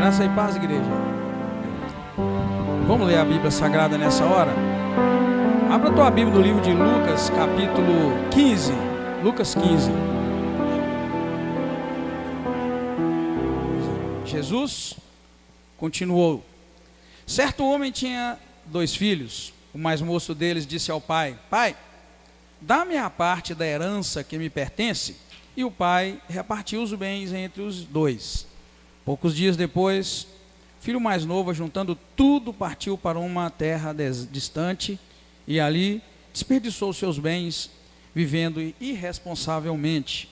Graça e paz, igreja. Vamos ler a Bíblia Sagrada nessa hora? Abra tua Bíblia no livro de Lucas, capítulo 15. Lucas 15. Jesus continuou. Certo homem tinha 2 filhos. O mais moço deles disse ao pai: Pai, dá-me a parte da herança que me pertence. E o pai repartiu os bens entre os 2. Poucos dias depois, o filho mais novo, juntando tudo, partiu para uma terra distante e ali desperdiçou seus bens, vivendo irresponsavelmente.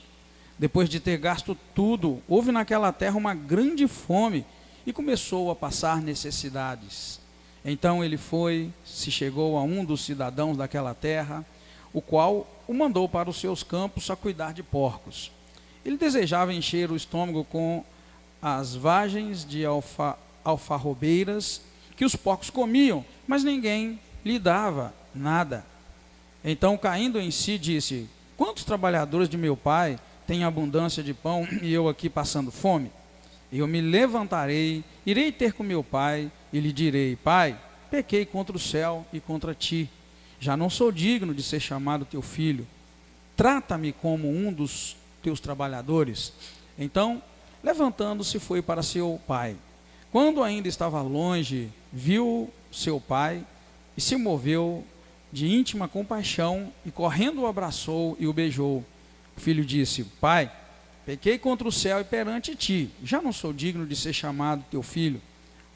Depois de ter gasto tudo, houve naquela terra uma grande fome e começou a passar necessidades. Então ele chegou a um dos cidadãos daquela terra, o qual o mandou para os seus campos a cuidar de porcos. Ele desejava encher o estômago com as vagens de alfarrobeiras que os porcos comiam, mas ninguém lhe dava nada. Então, caindo em si, disse: Quantos trabalhadores de meu pai têm abundância de pão e eu aqui passando fome? Eu me levantarei, irei ter com meu pai e lhe direi: Pai, pequei contra o céu e contra ti. Já não sou digno de ser chamado teu filho. Trata-me como um dos teus trabalhadores. Então, levantando-se, foi para seu pai. Quando ainda estava longe, viu seu pai e se moveu de íntima compaixão e correndo o abraçou e o beijou. O filho disse: Pai, pequei contra o céu e perante ti. Já não sou digno de ser chamado teu filho.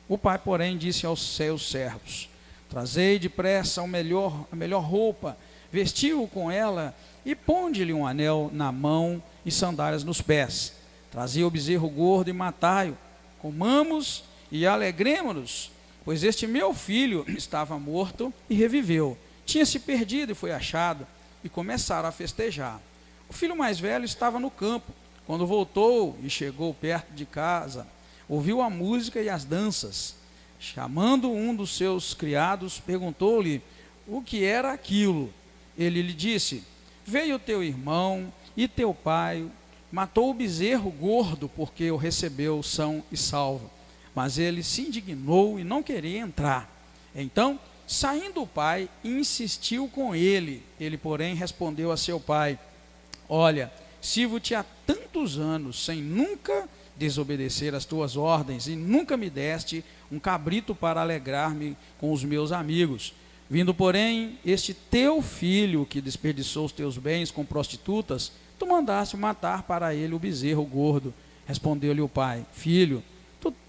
O pai, porém, disse aos seus servos: Trazei depressa a melhor roupa, vestiu-o com ela e ponde-lhe um anel na mão e sandálias nos pés. Trazia o bezerro gordo e matai-o. Comamos e alegremo-nos, pois este meu filho estava morto e reviveu. Tinha se perdido e foi achado, e começaram a festejar. O filho mais velho estava no campo. Quando voltou e chegou perto de casa, ouviu a música e as danças. Chamando um dos seus criados, perguntou-lhe o que era aquilo. Ele lhe disse: Veio teu irmão e teu pai matou o bezerro gordo, porque o recebeu são e salvo. Mas ele se indignou e não queria entrar. Então, saindo o pai, insistiu com ele. Ele, porém, respondeu a seu pai: Olha, sirvo-te há tantos anos, sem nunca desobedecer as tuas ordens, e nunca me deste um cabrito para alegrar-me com os meus amigos. Vindo, porém, este teu filho, que desperdiçou os teus bens com prostitutas, tu mandaste matar para ele o bezerro gordo. Respondeu-lhe o pai: Filho,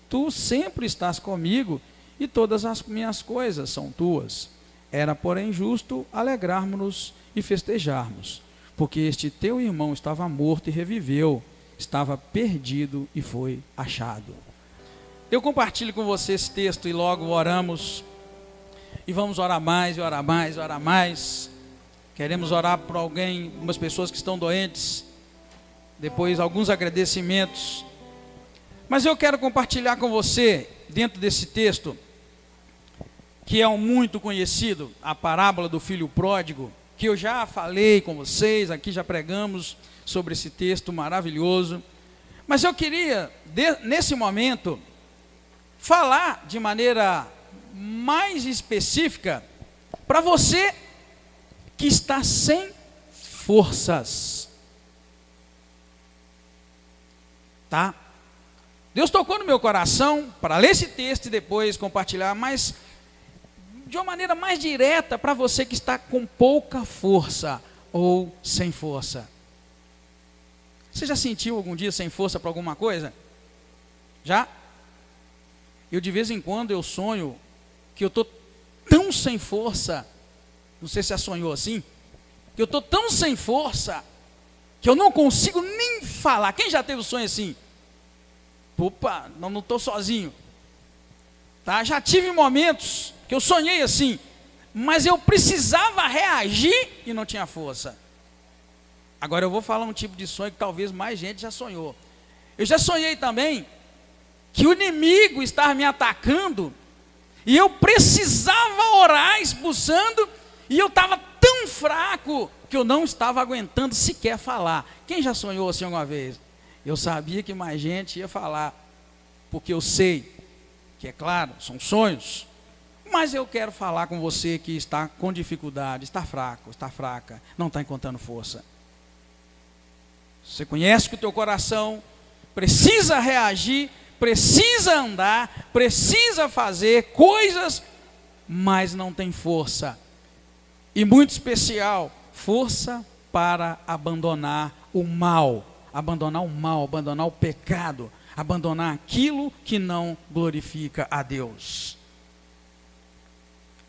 tu sempre estás comigo, e todas as minhas coisas são tuas. Era, porém, justo alegrarmos-nos e festejarmos, porque este teu irmão estava morto e reviveu, estava perdido e foi achado. Eu compartilho com você esse texto e logo oramos. E vamos orar mais, e orar mais, e orar mais. Queremos orar por alguém, umas pessoas que estão doentes. Depois alguns agradecimentos. Mas eu quero compartilhar com você, dentro desse texto, que é um muito conhecido, a parábola do filho pródigo, que eu já falei com vocês, aqui já pregamos sobre esse texto maravilhoso. Mas eu queria, nesse momento, falar de maneira mais específica para você que está sem forças. Tá? Deus tocou no meu coração para ler esse texto e depois compartilhar, mas de uma maneira mais direta para você que está com pouca força ou sem força. Você já sentiu algum dia sem força para alguma coisa? Já? Eu de vez em quando eu sonho que eu estou tão sem força, não sei se já sonhou assim, que eu estou tão sem força, que eu não consigo nem falar. Quem já teve um sonho assim? Opa, não estou sozinho. Tá? Já tive momentos que eu sonhei assim, mas eu precisava reagir e não tinha força. Agora eu vou falar um tipo de sonho que talvez mais gente já sonhou. Eu já sonhei também que o inimigo estava me atacando e eu precisava orar expulsando, e eu estava tão fraco que eu não estava aguentando sequer falar. Quem já sonhou assim alguma vez? Eu sabia que mais gente ia falar. porque eu sei que, é claro, são sonhos, mas eu quero falar com você que está com dificuldade, está fraco, está fraca, não está encontrando força. Você conhece que o teu coração precisa reagir, precisa andar, precisa fazer coisas, mas não tem força. E muito especial, força para abandonar o mal, abandonar o pecado, abandonar aquilo que não glorifica a Deus.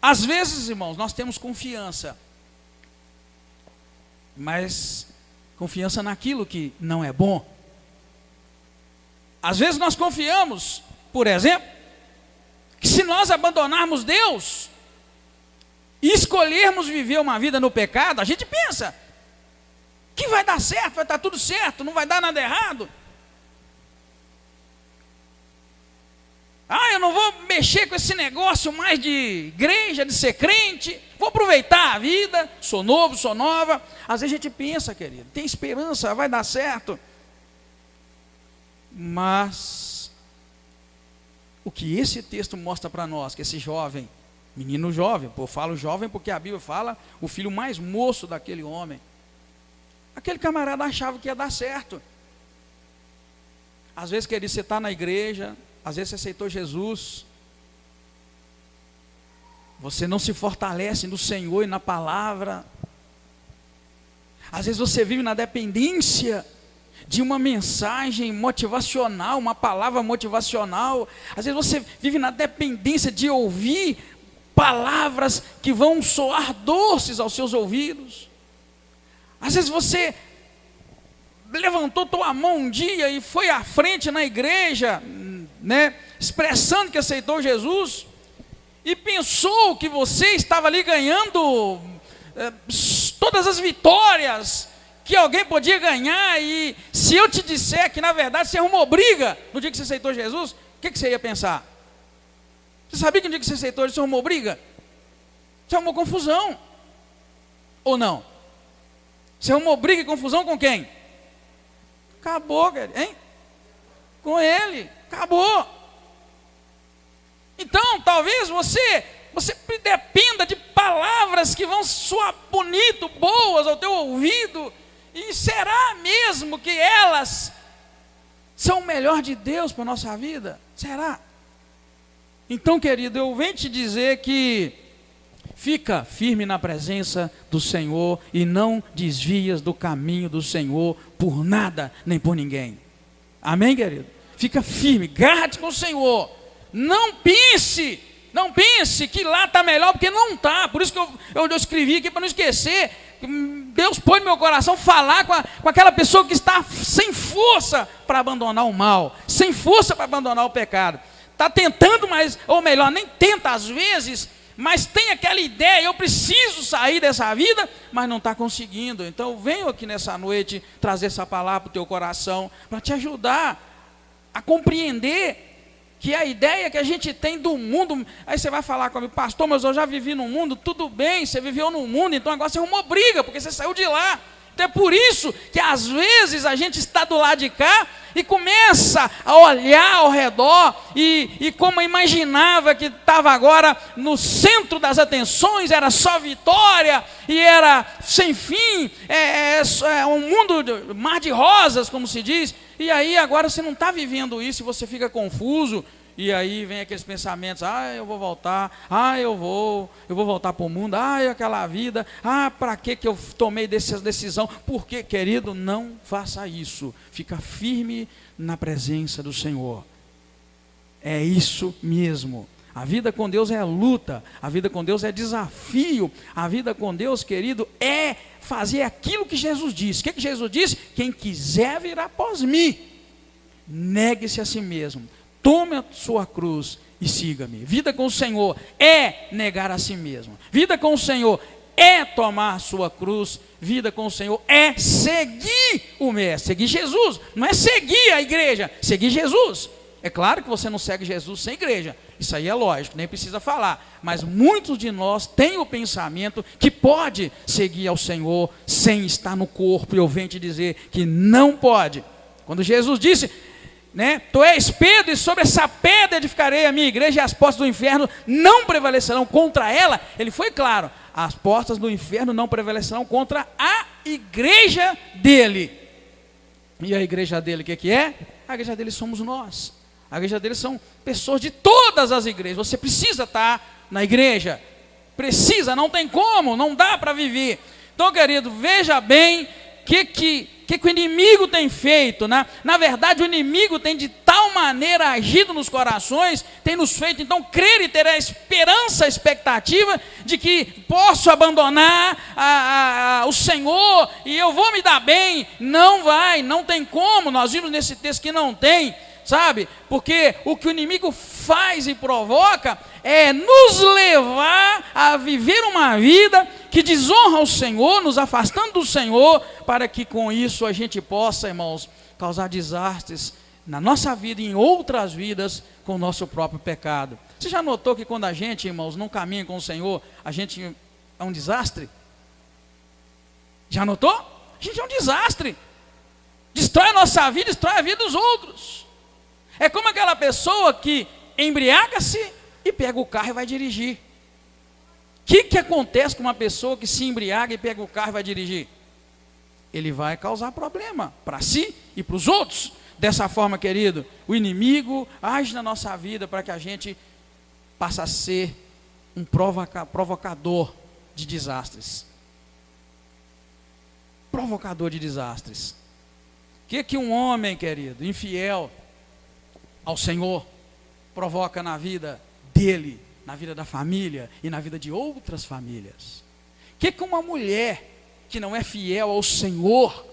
Às vezes, irmãos, nós temos confiança, mas confiança naquilo que não é bom. Às vezes nós confiamos, por exemplo, que se nós abandonarmos Deus e escolhermos viver uma vida no pecado, a gente pensa que vai dar certo, vai estar tudo certo, não vai dar nada errado. Eu não vou mexer com esse negócio mais de igreja, de ser crente, vou aproveitar a vida, sou novo, sou nova. Às vezes a gente pensa, querido, tem esperança, vai dar certo. Mas o que esse texto mostra para nós, que esse jovem, menino jovem, eu falo jovem porque a Bíblia fala o filho mais moço daquele homem, aquele camarada achava que ia dar certo. Às vezes, querido, você está na igreja, às vezes você aceitou Jesus, você não se fortalece no Senhor e na palavra. Às vezes você vive na dependência de uma mensagem motivacional, uma palavra motivacional. Às vezes você vive na dependência de ouvir palavras que vão soar doces aos seus ouvidos. Às vezes você levantou tua mão um dia e foi à frente na igreja, expressando que aceitou Jesus, e pensou que você estava ali ganhando todas as vitórias que alguém podia ganhar, e se eu te disser que na verdade você arrumou briga no dia que você aceitou Jesus, o que você ia pensar? Você sabia que no dia que você aceitou Jesus, você arrumou briga? Você arrumou confusão, ou não? Você arrumou briga e confusão com quem? Acabou, hein? Com ele, acabou. Então, talvez você dependa de palavras que vão soar bonito, boas ao teu ouvido, e será mesmo que elas são o melhor de Deus para a nossa vida? Será? Então, querido, eu venho te dizer que fica firme na presença do Senhor e não desvias do caminho do Senhor por nada nem por ninguém. Amém, querido? Fica firme, garra-te com o Senhor. Não pense que lá está melhor, porque não está. Por isso que eu escrevi aqui para não esquecer. Deus pôs no meu coração falar com aquela pessoa que está sem força para abandonar o mal, sem força para abandonar o pecado. Está tentando, ou melhor, nem tenta às vezes, mas tem aquela ideia, eu preciso sair dessa vida, mas não está conseguindo. Então eu venho aqui nessa noite trazer essa palavra para o teu coração, para te ajudar a compreender que a ideia que a gente tem do mundo. Aí você vai falar comigo, pastor, mas eu já vivi no mundo. Tudo bem, você viveu no mundo, então agora você arrumou briga, porque você saiu de lá. Então é por isso que às vezes a gente está do lado de cá e começa a olhar ao redor, e como imaginava que estava agora no centro das atenções, era só vitória, e era sem fim, um mundo, mar de rosas, como se diz. E aí agora você não está vivendo isso, e você fica confuso, e aí vem aqueles pensamentos, eu vou voltar, eu vou voltar para o mundo, aquela vida, para que eu tomei essa decisão? Porque, querido, não faça isso, fica firme na presença do Senhor. É isso mesmo. A vida com Deus é luta, a vida com Deus é desafio, a vida com Deus, querido, é fazer aquilo que Jesus disse. O que Jesus disse? Quem quiser vir após mim, negue-se a si mesmo, tome a sua cruz e siga-me. Vida com o Senhor é negar a si mesmo, vida com o Senhor é tomar a sua cruz, vida com o Senhor é seguir o Mestre, seguir Jesus, não é seguir a igreja, seguir Jesus. É claro que você não segue Jesus sem igreja, isso aí é lógico, nem precisa falar, mas muitos de nós têm o pensamento que pode seguir ao Senhor sem estar no corpo, e eu venho te dizer que não pode. Quando Jesus disse, né? Tu és Pedro, e sobre essa pedra edificarei a minha igreja, e as portas do inferno não prevalecerão contra ela. Ele foi claro, as portas do inferno não prevalecerão contra a igreja dele. E a igreja dele, o que é? A igreja dele somos nós. A igreja dele são pessoas de todas as igrejas. Você precisa estar na igreja, precisa, não tem como, não dá para viver. Então, querido, veja bem o que o inimigo tem feito, né? Na verdade, o inimigo tem de tal maneira agido nos corações, tem nos feito então crer e ter a esperança, a expectativa de que posso abandonar o Senhor e eu vou me dar bem. Não vai, não tem como. Nós vimos nesse texto que não tem, sabe? Porque o que o inimigo faz e provoca é nos levar a viver uma vida que desonra o Senhor, nos afastando do Senhor, para que com isso a gente possa, irmãos, causar desastres na nossa vida e em outras vidas com o nosso próprio pecado. Você já notou que quando a gente, irmãos, não caminha com o Senhor, a gente é um desastre? Já notou? A gente é um desastre. Destrói a nossa vida, destrói a vida dos outros. É como aquela pessoa que embriaga-se e pega o carro e vai dirigir. O que acontece com uma pessoa que se embriaga e pega o carro e vai dirigir? Ele vai causar problema para si e para os outros. Dessa forma, querido, o inimigo age na nossa vida para que a gente passe a ser um provocador de desastres. Provocador de desastres. O que um homem, querido, infiel ao Senhor, provoca na vida dele, na vida da família e na vida de outras famílias? O que uma mulher que não é fiel ao Senhor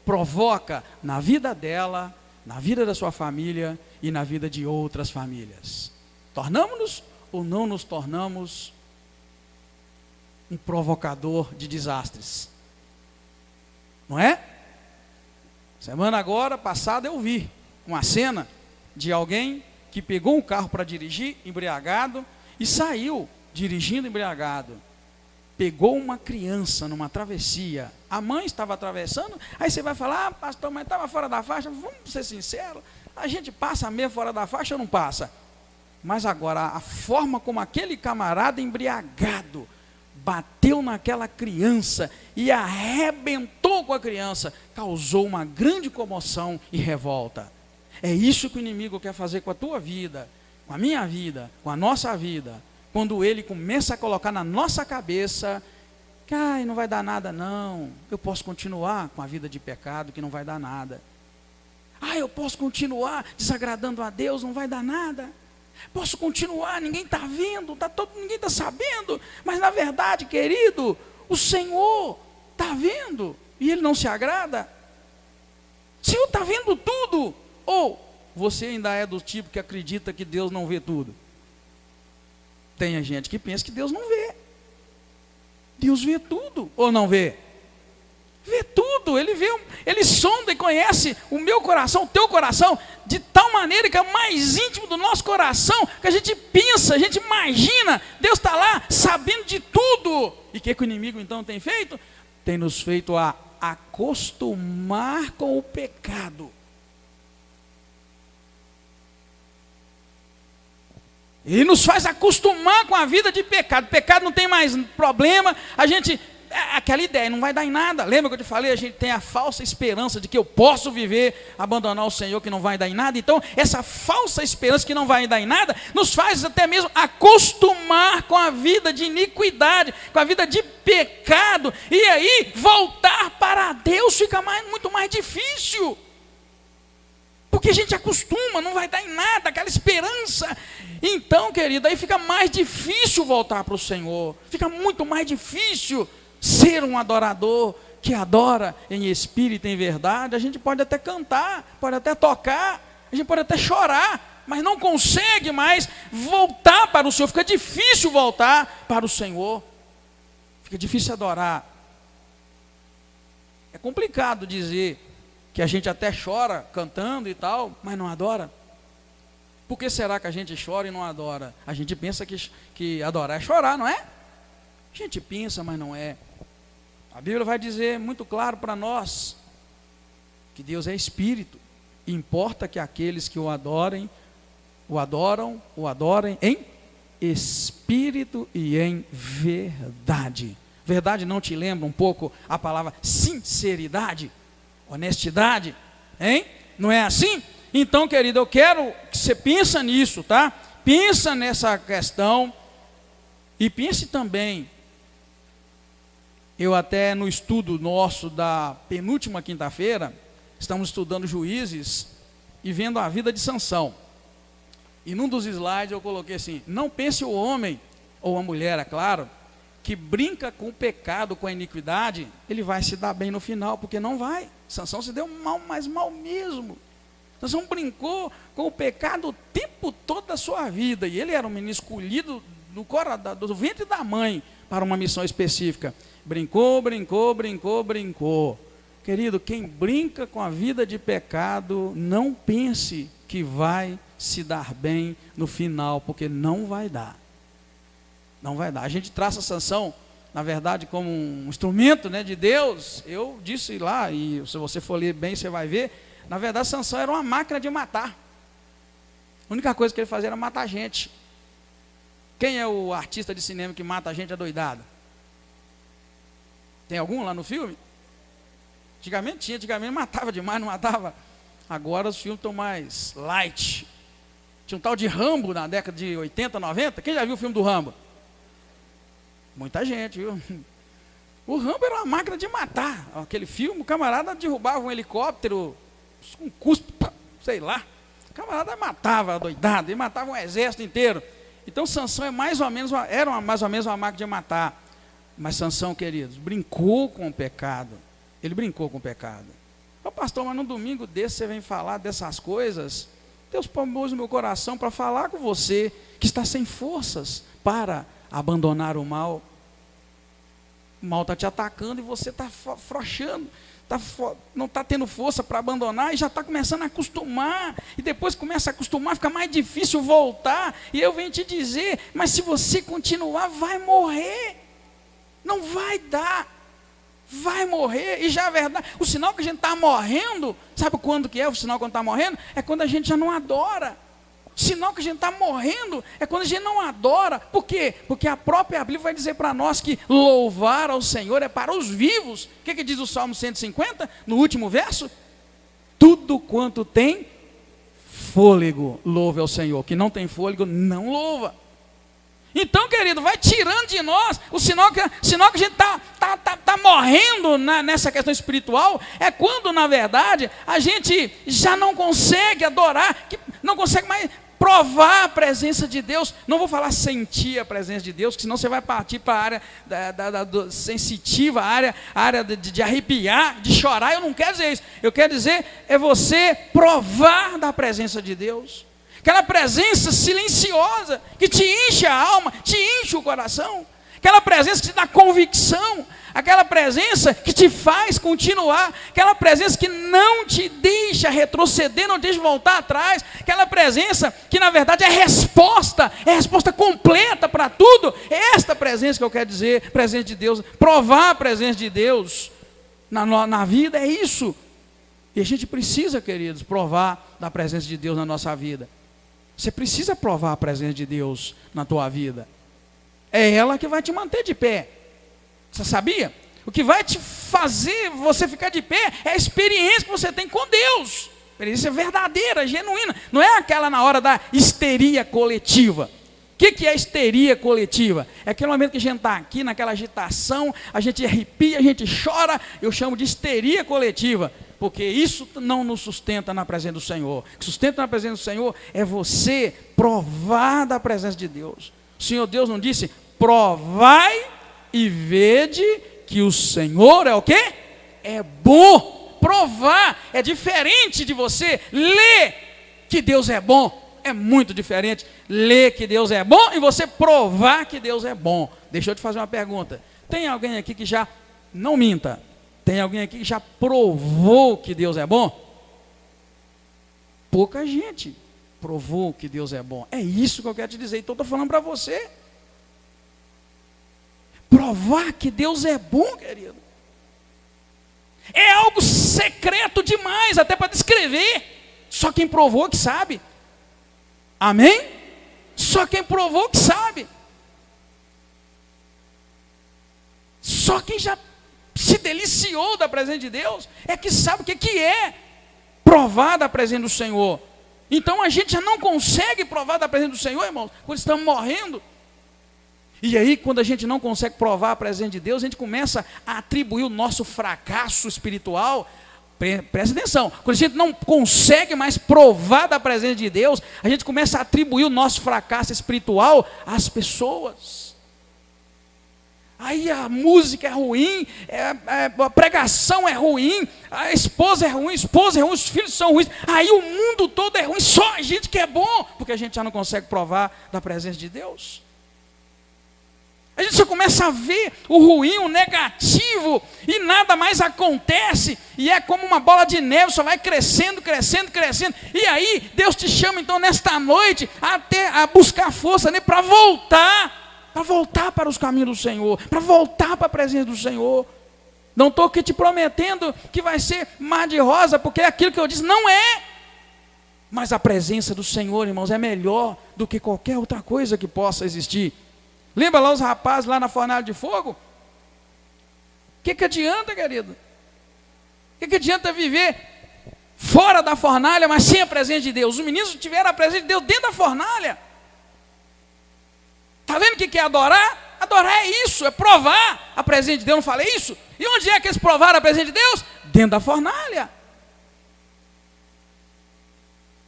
provoca na vida dela, na vida da sua família e na vida de outras famílias? Tornamos-nos ou não nos tornamos um provocador de desastres? Não é? Semana agora passada eu vi uma cena de alguém que pegou um carro para dirigir embriagado e saiu dirigindo embriagado. Pegou uma criança numa travessia. A mãe estava atravessando. Aí você vai falar: pastor, mas estava fora da faixa. Vamos ser sinceros, a gente passa mesmo fora da faixa ou não passa? Mas agora, a forma como aquele camarada embriagado bateu naquela criança e arrebentou com a criança, causou uma grande comoção e revolta. É isso que o inimigo quer fazer com a tua vida, com a minha vida, com a nossa vida. Quando ele começa a colocar na nossa cabeça: ai, não vai dar nada não, eu posso continuar com a vida de pecado que não vai dar nada. Eu posso continuar desagradando a Deus, não vai dar nada. Posso continuar, ninguém está vendo, ninguém está sabendo. Mas na verdade, querido, o Senhor está vendo e Ele não se agrada. O Senhor está vendo tudo. Ou você ainda é do tipo que acredita que Deus não vê tudo? Tem gente que pensa que Deus não vê. Deus vê tudo ou não vê? Vê tudo, Ele vê, Ele sonda e conhece o meu coração, o teu coração, de tal maneira que é o mais íntimo do nosso coração, que a gente pensa, a gente imagina, Deus está lá sabendo de tudo. E o que o inimigo então tem feito? Tem nos feito a acostumar com o pecado. Ele nos faz acostumar com a vida de pecado. Pecado não tem mais problema. A gente, aquela ideia, não vai dar em nada. Lembra que eu te falei? A gente tem a falsa esperança de que eu posso viver, abandonar o Senhor, que não vai dar em nada. Então, essa falsa esperança que não vai dar em nada, nos faz até mesmo acostumar com a vida de iniquidade, com a vida de pecado. E aí, voltar para Deus fica muito mais difícil. Porque a gente acostuma, não vai dar em nada, aquela esperança. Então, querido, aí fica mais difícil voltar para o Senhor. Fica muito mais difícil ser um adorador que adora em espírito e em verdade. A gente pode até cantar, pode até tocar, a gente pode até chorar, mas não consegue mais voltar para o Senhor. Fica difícil voltar para o Senhor. Fica difícil adorar. É complicado dizer que a gente até chora cantando e tal, mas não adora. Por que será que a gente chora e não adora? A gente pensa que adorar é chorar, não é? A gente pensa, mas não é. A Bíblia vai dizer muito claro para nós que Deus é espírito. Importa que aqueles que o adorem em espírito e em verdade. Verdade não te lembra um pouco a palavra sinceridade, honestidade, hein? Não é assim? Então, querido, eu quero que você pense nisso, tá? Pensa nessa questão e pense também. Eu até no estudo nosso da penúltima quinta-feira, estamos estudando Juízes e vendo a vida de Sansão. E num dos slides eu coloquei assim: não pense o homem, ou a mulher, é claro, que brinca com o pecado, com a iniquidade, ele vai se dar bem no final, porque não vai. Sansão se deu mal, mas mal mesmo. Sansão brincou com o pecado o tempo todo da sua vida, e ele era um menino escolhido do ventre da mãe para uma missão específica. Brincou. Querido, quem brinca com a vida de pecado, não pense que vai se dar bem no final, porque não vai dar. Não vai dar. A gente traça Sansão, na verdade, como um instrumento, né, de Deus. Eu disse lá, e se você for ler bem, você vai ver. Na verdade, Sansão era uma máquina de matar. A única coisa que ele fazia era matar gente. Quem é o artista de cinema que mata a gente adoidado? Tem algum lá no filme? Antigamente matava demais, não matava. Agora os filmes estão mais light. Tinha um tal de Rambo na década de 80, 90. Quem já viu o filme do Rambo? Muita gente, viu? O Rambo era uma máquina de matar. Aquele filme, o camarada derrubava um helicóptero, um cuspe, sei lá. O camarada matava adoidado, ele matava um exército inteiro. Então Sansão era mais ou menos uma máquina de matar. Mas Sansão, queridos, brincou com o pecado. Ele brincou com o pecado. Ô pastor, mas num domingo desse você vem falar dessas coisas? Deus pôs no meu coração para falar com você que está sem forças para abandonar o mal. O mal está te atacando e você está frouxando, não está tendo força para abandonar e já está começando a acostumar. E depois que começa a acostumar, fica mais difícil voltar. E eu venho te dizer, mas se você continuar, vai morrer. Não vai dar. Vai morrer. E já é verdade, o sinal que a gente está morrendo, sabe quando que é o sinal quando está morrendo? É quando a gente já não adora. O sinal que a gente está morrendo é quando a gente não adora. Por quê? Porque a própria Bíblia vai dizer para nós que louvar ao Senhor é para os vivos. O que diz o Salmo 150, no último verso? Tudo quanto tem fôlego, louve ao Senhor. Que não tem fôlego, não louva. Então, querido, vai tirando de nós o sinal que a gente está morrendo nessa questão espiritual. É quando, na verdade, a gente já não consegue adorar, não consegue mais provar a presença de Deus. Não vou falar sentir a presença de Deus, senão você vai partir para a área sensitiva, a área de arrepiar, de chorar. Eu não quero dizer isso. Eu quero dizer é você provar da presença de Deus. Aquela presença silenciosa que te enche a alma, te enche o coração. Aquela presença que te dá convicção. Aquela presença que te faz continuar. Aquela presença que não te deixa retroceder, não te deixa voltar atrás. Aquela presença que na verdade é resposta completa para tudo. É esta presença que eu quero dizer, presença de Deus. Provar a presença de Deus na vida é isso. E a gente precisa, queridos, provar da presença de Deus na nossa vida. Você precisa provar a presença de Deus na tua vida. É ela que vai te manter de pé. Você sabia? O que vai te fazer você ficar de pé é a experiência que você tem com Deus. Experiência verdadeira, genuína. Não é aquela na hora da histeria coletiva. O que é histeria coletiva? É aquele momento que a gente está aqui naquela agitação, a gente arrepia, a gente chora. Eu chamo de histeria coletiva. Porque isso não nos sustenta na presença do Senhor. O que sustenta na presença do Senhor é você provar da presença de Deus. O Senhor Deus não disse, provai e vede que o Senhor é o quê? É bom. Provar é diferente de você ler que Deus é bom. É muito diferente ler que Deus é bom e você provar que Deus é bom. Deixa eu te fazer uma pergunta. Tem alguém aqui que já, não minta, tem alguém aqui que já provou que Deus é bom? Pouca gente provou que Deus é bom. É isso que eu quero te dizer. Então estou falando para você. Provar que Deus é bom, querido. É algo secreto demais, até para descrever. Só quem provou que sabe. Amém? Só quem provou que sabe. Só quem já se deliciou da presença de Deus é que sabe o que é provar da presença do Senhor. Então a gente já não consegue provar da presença do Senhor, irmãos, quando estamos morrendo. E aí, quando a gente não consegue provar a presença de Deus, a gente começa a atribuir o nosso fracasso espiritual. Presta atenção, quando a gente não consegue mais provar da presença de Deus, a gente começa a atribuir o nosso fracasso espiritual às pessoas. Aí a música é ruim, a pregação é ruim, a esposa é ruim, os filhos são ruins. Aí o mundo todo é ruim, só a gente que é bom, porque a gente já não consegue provar da presença de Deus. A gente só começa a ver o ruim, o negativo, e nada mais acontece, e é como uma bola de neve, só vai crescendo, crescendo, crescendo. E aí Deus te chama então nesta noite a buscar força para voltar para os caminhos do Senhor, para voltar para a presença do Senhor. Não estou aqui te prometendo que vai ser mar de rosa, porque aquilo que eu disse não é. Mas a presença do Senhor, irmãos, é melhor do que qualquer outra coisa que possa existir. Lembra lá os rapazes lá na fornalha de fogo? O que adianta, querido? O que adianta viver fora da fornalha, mas sem a presença de Deus? Os meninos tiveram a presença de Deus dentro da fornalha. Está vendo o que é adorar? Adorar é isso, é provar a presença de Deus. Não falei isso? E onde é que eles provaram a presença de Deus? Dentro da fornalha.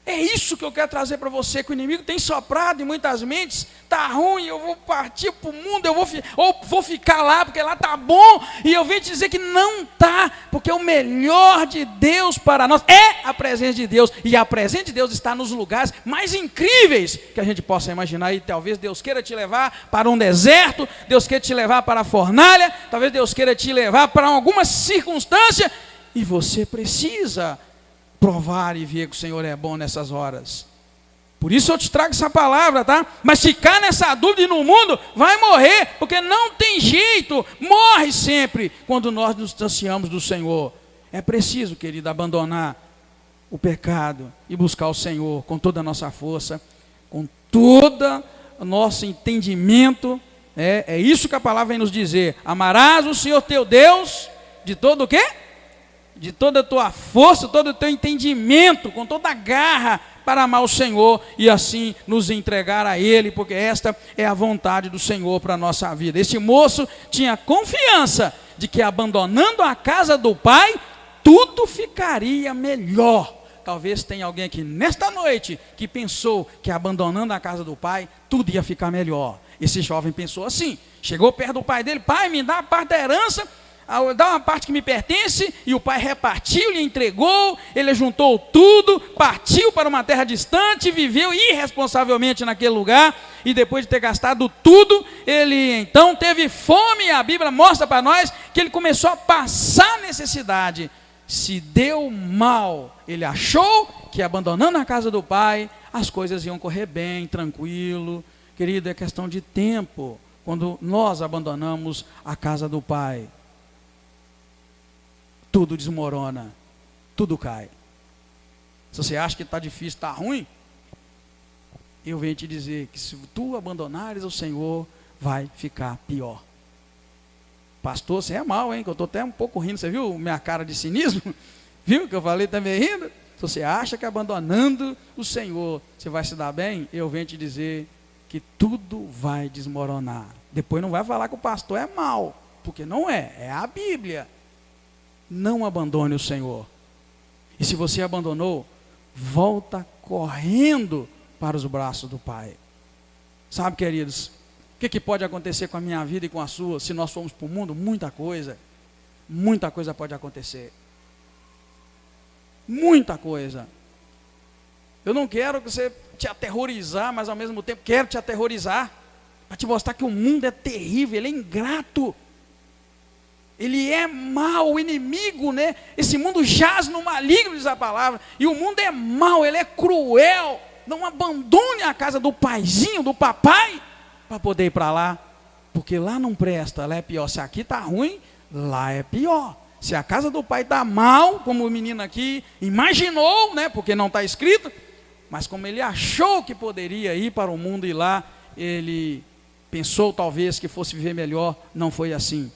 É isso que eu quero trazer para você, que o inimigo tem soprado em muitas mentes. Está ruim, eu vou partir para o mundo, ou vou ficar lá, porque lá está bom. E eu venho te dizer que não está, porque o melhor de Deus para nós é a presença de Deus. E a presença de Deus está nos lugares mais incríveis que a gente possa imaginar. E talvez Deus queira te levar para um deserto, Deus queira te levar para a fornalha, talvez Deus queira te levar para alguma circunstância. E você precisa provar e ver que o Senhor é bom nessas horas. Por isso eu te trago essa palavra, tá? Mas ficar nessa dúvida no mundo, vai morrer, porque não tem jeito, morre sempre quando nós nos distanciamos do Senhor. É preciso, querido, abandonar o pecado e buscar o Senhor com toda a nossa força, com todo o nosso entendimento. É isso que a palavra vem nos dizer. Amarás o Senhor teu Deus de todo o quê? De toda a tua força, todo o teu entendimento, com toda a garra para amar o Senhor e assim nos entregar a Ele, porque esta é a vontade do Senhor para a nossa vida. Este moço tinha confiança de que abandonando a casa do pai, tudo ficaria melhor. Talvez tenha alguém aqui nesta noite que pensou que abandonando a casa do pai, tudo ia ficar melhor. Esse jovem pensou assim, chegou perto do pai dele: pai, me dá a parte da herança, dá uma parte que me pertence. E o pai repartiu, lhe entregou, ele juntou tudo, partiu para uma terra distante, viveu irresponsavelmente naquele lugar, e depois de ter gastado tudo, ele então teve fome, e a Bíblia mostra para nós que ele começou a passar necessidade. Se deu mal, ele achou que abandonando a casa do pai, as coisas iam correr bem, tranquilo. Querido, é questão de tempo, quando nós abandonamos a casa do pai, tudo desmorona, tudo cai. Se você acha que está difícil, está ruim, eu venho te dizer que se tu abandonares o Senhor, vai ficar pior. Pastor, você é mau, hein? Que eu estou até um pouco rindo. Você viu minha cara de cinismo? Viu que eu falei também rindo? Se você acha que abandonando o Senhor você vai se dar bem, eu venho te dizer que tudo vai desmoronar. Depois não vai falar que o pastor é mau, porque não é, é a Bíblia. Não abandone o Senhor. E se você abandonou, volta correndo para os braços do Pai. Sabe, queridos, o que pode acontecer com a minha vida e com a sua, se nós formos para o mundo? Muita coisa pode acontecer. Muita coisa. Eu não quero que você te aterrorizar, mas ao mesmo tempo quero te aterrorizar, para te mostrar que o mundo é terrível, ele é ingrato. Ele é mau, o inimigo, né? Esse mundo jaz no maligno, diz a palavra. E o mundo é mau, ele é cruel. Não abandone a casa do paizinho, do papai, para poder ir para lá. Porque lá não presta, lá é pior. Se aqui está ruim, lá é pior. Se a casa do pai está mal, como o menino aqui imaginou, né, porque não está escrito, mas como ele achou que poderia ir para o mundo e lá, ele pensou talvez que fosse viver melhor, não foi assim.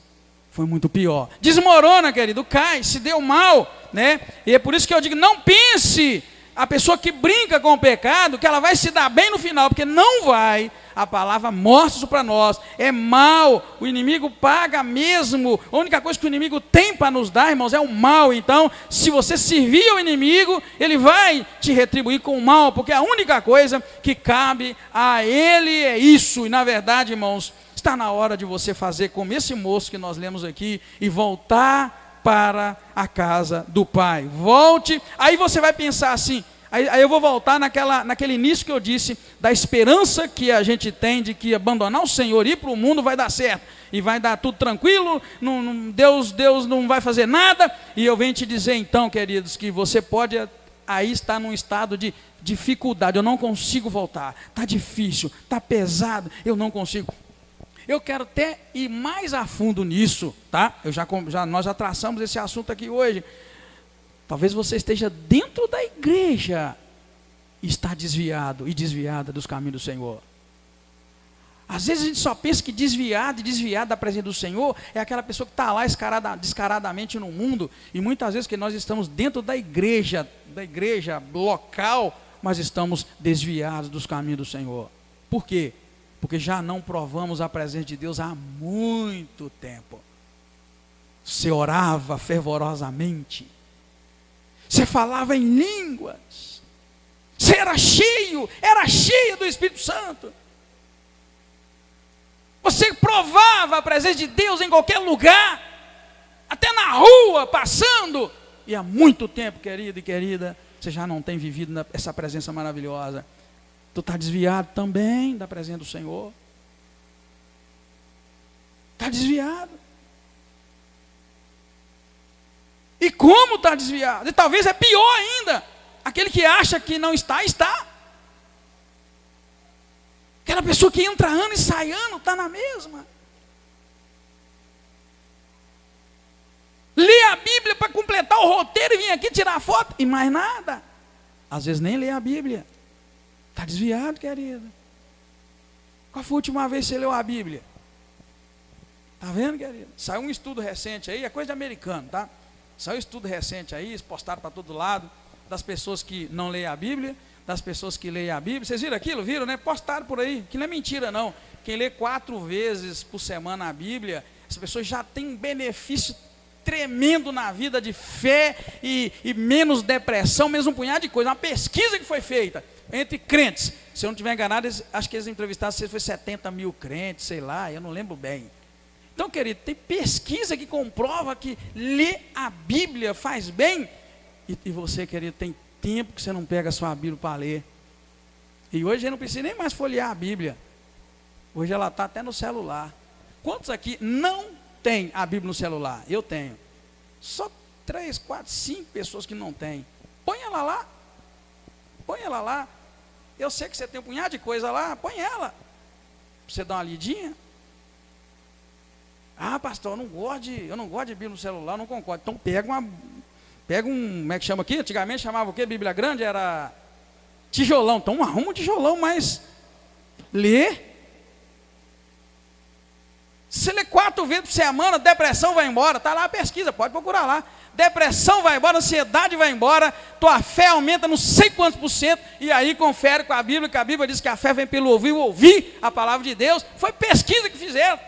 Foi muito pior. Desmorona, querido, cai, se deu mal, né? E é por isso que eu digo, não pense a pessoa que brinca com o pecado, que ela vai se dar bem no final, porque não vai. A palavra mostra isso para nós. É mal, o inimigo paga mesmo. A única coisa que o inimigo tem para nos dar, irmãos, é o mal. Então, se você servir ao inimigo, ele vai te retribuir com o mal, porque a única coisa que cabe a ele é isso. E na verdade, irmãos, está na hora de você fazer como esse moço que nós lemos aqui e voltar para a casa do pai. Volte, aí você vai pensar assim, aí eu vou voltar naquele início que eu disse, da esperança que a gente tem de que abandonar o Senhor e ir para o mundo vai dar certo, e vai dar tudo tranquilo, Deus não vai fazer nada, e eu venho te dizer então, queridos, que você pode aí estar num estado de dificuldade, eu não consigo voltar, está difícil, está pesado, eu não consigo. Eu quero até ir mais a fundo nisso, tá? Nós já traçamos esse assunto aqui hoje. Talvez você esteja dentro da igreja e está desviado e desviada dos caminhos do Senhor. Às vezes a gente só pensa que desviado e desviado da presença do Senhor é aquela pessoa que está lá descaradamente no mundo. E muitas vezes que nós estamos dentro da igreja local, mas estamos desviados dos caminhos do Senhor. Por quê? Porque já não provamos a presença de Deus há muito tempo. Você orava fervorosamente. Você falava em línguas. Você era cheio do Espírito Santo. Você provava a presença de Deus em qualquer lugar, até na rua, passando. E há muito tempo, querido e querida, você já não tem vivido essa presença maravilhosa. Tu está desviado também da presença do Senhor. Está desviado. E como está desviado? E talvez é pior ainda. Aquele que acha que não está, está. Aquela pessoa que entra ano e sai ano, está na mesma. Lê a Bíblia para completar o roteiro e vir aqui tirar foto. E mais nada. Às vezes nem lê a Bíblia. Está desviado, querido. Qual foi a última vez que você leu a Bíblia? Está vendo, querido? Saiu um estudo recente aí, é coisa de americano, tá? Saiu um estudo recente aí, postaram para todo lado, das pessoas que não leem a Bíblia, das pessoas que leem a Bíblia. Vocês viram aquilo? Viram, né? Postaram por aí, que não é mentira não. Quem lê 4 vezes por semana a Bíblia, as pessoas já têm um benefício tremendo na vida de fé e menos depressão, menos um punhado de coisa. Uma pesquisa que foi feita entre crentes, se eu não estiver enganado, acho que eles entrevistaram, se foi 70 mil crentes, sei lá, eu não lembro bem. Então, querido, tem pesquisa que comprova que ler a Bíblia faz bem, e você, querido, tem tempo que você não pega a sua Bíblia para ler, e hoje não precisa nem mais folhear a Bíblia, hoje ela está até no celular. Quantos aqui não tem a Bíblia no celular? Eu tenho. Só 3, 4, 5 pessoas que não têm. Põe ela lá. Põe ela lá. Eu sei que você tem um punhado de coisa lá. Põe ela. Pra você dar uma lidinha. Ah, pastor, eu não gosto de Bíblia no celular, não concordo. Então pega um, como é que chama aqui? Antigamente chamava o quê? Bíblia grande? Era tijolão. Então arruma um tijolão, mas lê. Se lê 4 vezes por semana, depressão vai embora. Está lá a pesquisa, pode procurar lá. Depressão vai embora, ansiedade vai embora, tua fé aumenta não sei quantos %, e aí confere com a Bíblia, que a Bíblia diz que a fé vem pelo ouvir a palavra de Deus. Foi pesquisa que fizeram.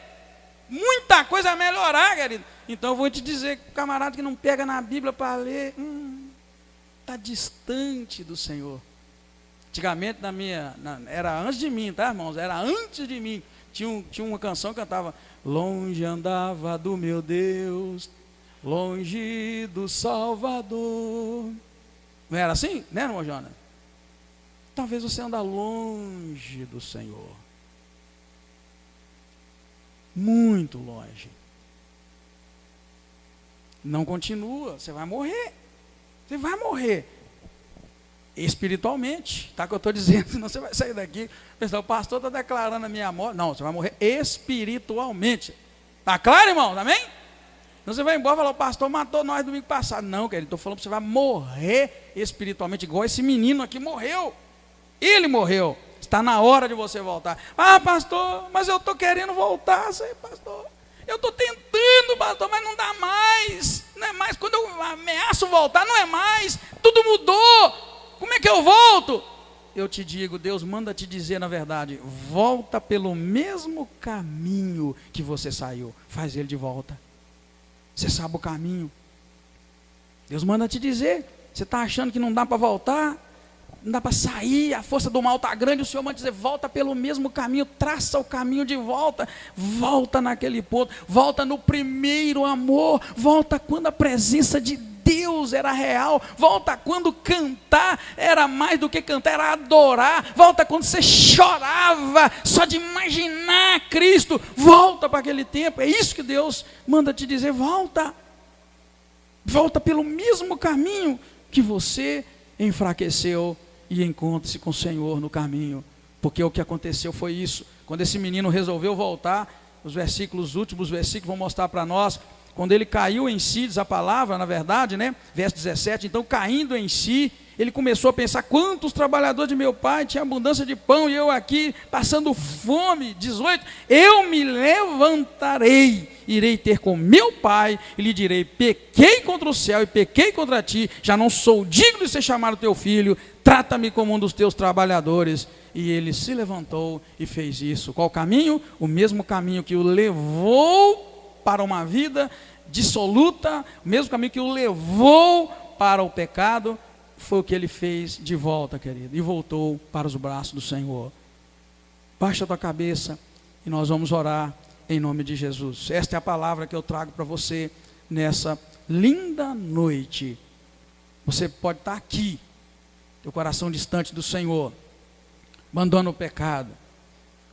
Muita coisa a melhorar, querido. Então eu vou te dizer, camarada que não pega na Bíblia para ler, está distante do Senhor. Antigamente era antes de mim, tá, irmãos? Era antes de mim. Tinha uma canção que cantava: longe andava do meu Deus, longe do Salvador. Não era assim? Né, irmão Jonas? Talvez você anda longe do Senhor. Muito longe. Não continua, você vai morrer. Você vai morrer. Espiritualmente, tá o que eu estou dizendo, senão você vai sair daqui, o pastor está declarando a minha morte. Não, você vai morrer espiritualmente. Está claro, irmão? Amém? Então você vai embora e fala, o pastor matou nós domingo passado. Não, querido, estou falando que você vai morrer espiritualmente, igual esse menino aqui morreu. Ele morreu. Está na hora de você voltar. Ah, pastor, mas eu estou querendo voltar, sei, pastor. Eu estou tentando, pastor, mas não dá mais. Não é mais. Quando eu ameaço voltar, não é mais. Tudo mudou. Como é que eu volto? Eu te digo, Deus manda te dizer na verdade, volta pelo mesmo caminho que você saiu. Faz ele de volta. Você sabe o caminho. Deus manda te dizer. Você está achando que não dá para voltar? Não dá para sair, a força do mal está grande, o Senhor manda dizer, volta pelo mesmo caminho, traça o caminho de volta, volta naquele ponto, volta no primeiro amor, volta quando a presença de Deus era real, volta quando cantar era mais do que cantar, era adorar, volta quando você chorava, só de imaginar Cristo, volta para aquele tempo, é isso que Deus manda te dizer, volta pelo mesmo caminho que você enfraqueceu, e encontre-se com o Senhor no caminho, porque o que aconteceu foi isso, quando esse menino resolveu voltar, os últimos versículos vão mostrar para nós, quando ele caiu em si, diz a palavra, na verdade, né? Verso 17, então caindo em si, ele começou a pensar, quantos trabalhadores de meu pai tinham abundância de pão, e eu aqui passando fome, 18, eu me levantarei, irei ter com meu pai, e lhe direi, pequei contra o céu, e pequei contra ti, já não sou digno de ser chamado teu filho, trata-me como um dos teus trabalhadores, e ele se levantou e fez isso. Qual caminho? O mesmo caminho que o levou para uma vida dissoluta, o mesmo caminho que o levou para o pecado, foi o que ele fez de volta, querido, e voltou para os braços do Senhor. Baixa a tua cabeça e nós vamos orar em nome de Jesus. Esta é a palavra que eu trago para você nessa linda noite. Você pode estar aqui, teu coração distante do Senhor, abandona o pecado,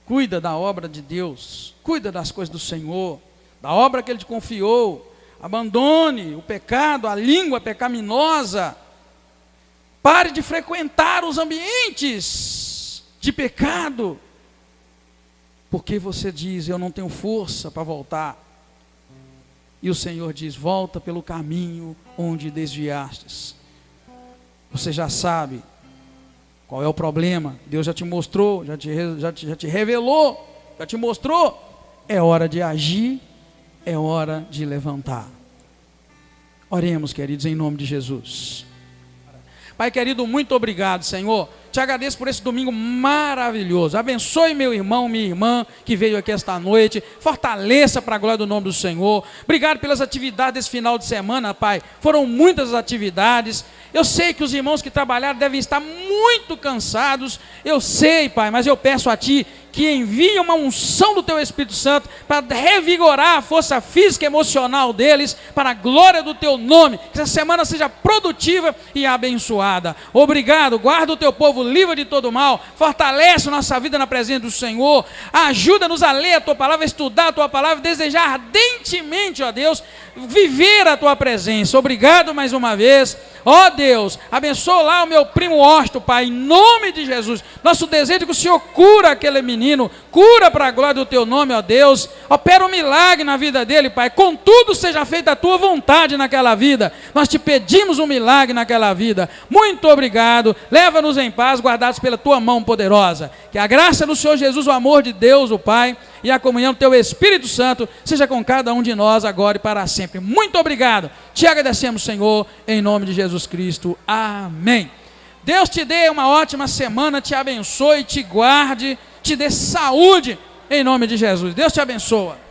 cuida da obra de Deus, cuida das coisas do Senhor, da obra que Ele te confiou, abandone o pecado, a língua pecaminosa, pare de frequentar os ambientes de pecado, porque você diz, eu não tenho força para voltar, e o Senhor diz, volta pelo caminho onde desviastes. Você já sabe qual é o problema, Deus já te mostrou, já te revelou, já te mostrou, é hora de agir, é hora de levantar. Oremos, queridos, em nome de Jesus. Pai querido, muito obrigado, Senhor. Te agradeço por esse domingo maravilhoso. Abençoe meu irmão, minha irmã que veio aqui esta noite. Fortaleça para a glória do nome do Senhor. Obrigado pelas atividades desse final de semana, Pai. Foram muitas as atividades. Eu sei que os irmãos que trabalharam devem estar muito cansados. Eu sei, Pai, mas eu peço a Ti que envie uma unção do Teu Espírito Santo para revigorar a força física e emocional deles, para a glória do Teu nome. Que essa semana seja produtiva e abençoada. Obrigado, guarda o Teu povo, livre de todo mal, fortalece nossa vida na presença do Senhor, ajuda-nos a ler a Tua palavra, a estudar a Tua palavra, desejar ardentemente, ó Deus, viver a Tua presença. Obrigado mais uma vez, ó Deus, abençoa lá o meu primo Osto, Pai, em nome de Jesus. Nosso desejo é que o Senhor cura aquele menino, cura para a glória do Teu nome, ó Deus, opera um milagre na vida dele, Pai, contudo seja feita a Tua vontade naquela vida. Nós te pedimos um milagre naquela vida. Muito obrigado, leva-nos em paz, guardados pela Tua mão poderosa. Que a graça do Senhor Jesus, o amor de Deus, o Pai, e a comunhão do Teu Espírito Santo seja com cada um de nós agora e para sempre. Muito obrigado, te agradecemos, Senhor, em nome de Jesus Cristo, amém. Deus te dê uma ótima semana, te abençoe, te guarde, te dê saúde, em nome de Jesus. Deus te abençoa.